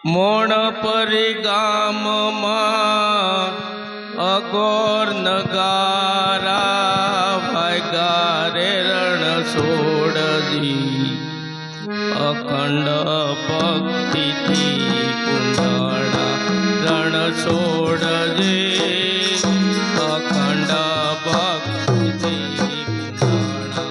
મોણ પરી ગામમાં અગોર નગારા ભાગ્યા રે રણ છોડજી અખંડ ભક્તિથી કુંડાળા રણ છોડજે અખંડ ભક્તિથી કુંડાળા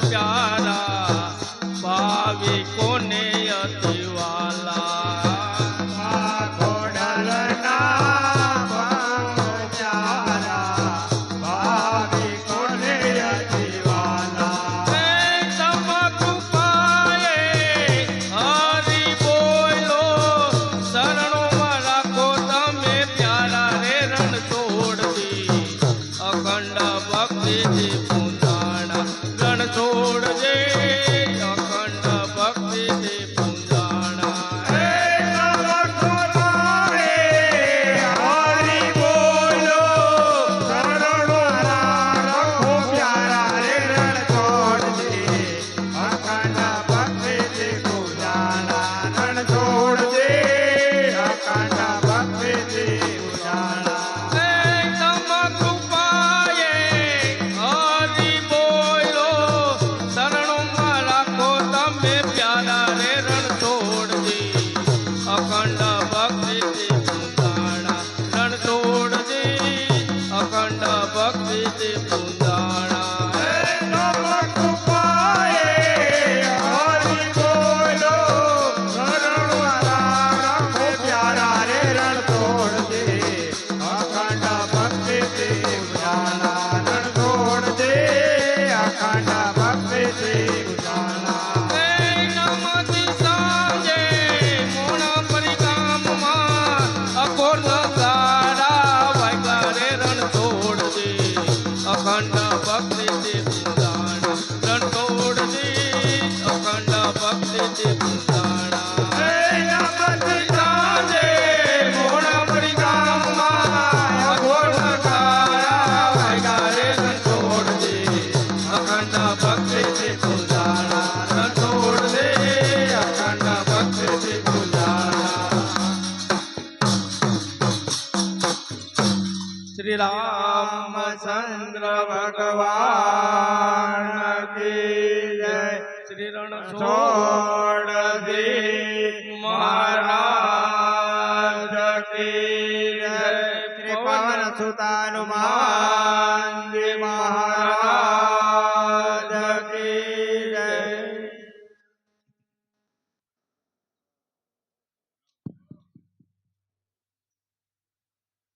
प्यारा भाविकों ने अति वाला ખોડલના ભંગ પ્યારા ભાવિકોને અતિવાલા. तमकु पाए हरि बोलो शरणों में राखो तमे प्यारा रे रण छोड़ दी अखंड भक्ति जी पुंजाणा रण छोड़ दे अखंड भक्ति जी पुंजाणा હરિ બોલો શરણોરા રખો પ્યારા રે રણ છોડ દે અખંડ ભક્તિથી પૂજાના રણ છોડ દે અખંડ ભક્તિથી પૂજાના. तमकु पाए हरि बोलो शरणों में राखो तमे प्यारा रे रण छोड़ दी अखंड भक्ति जी पुंजाणा रण छोड़ दी अखंड भक्ति जी पुंजाणा નમક પાએ હરિ બોલો શરણોરા રખો પ્યારા રે રણ છોડ દે અખંડ ભક્તિથી પૂજાના રણ છોડ દે અખંડ ભક્તિથી પૂજાના. નમતી સાંજે મોણા પરિગામમાં અઘોર નગારા વાગ્યા રે રણ છોડ દે અખંડ ભક્તિ તે પુંજાણા રણ છોડ દે અખંડ ભક્તિ તે પુંજાણા નમતી સાંજે મોણા પરિગામમાં અઘોર નગારા વાગ્યા રે રણ છોડ દે અખંડ ભક્તિ તે પુંજાણા રણ છોડ દે અખંડ ભક્તિ તે પુંજાણા શ્રી રામ રામચંદ્ર ભગવાન કી જય. શ્રી રણ છોડ દે મહારાજ કી જય. શ્રી પવન સુત હનુમાન જી મહારાજ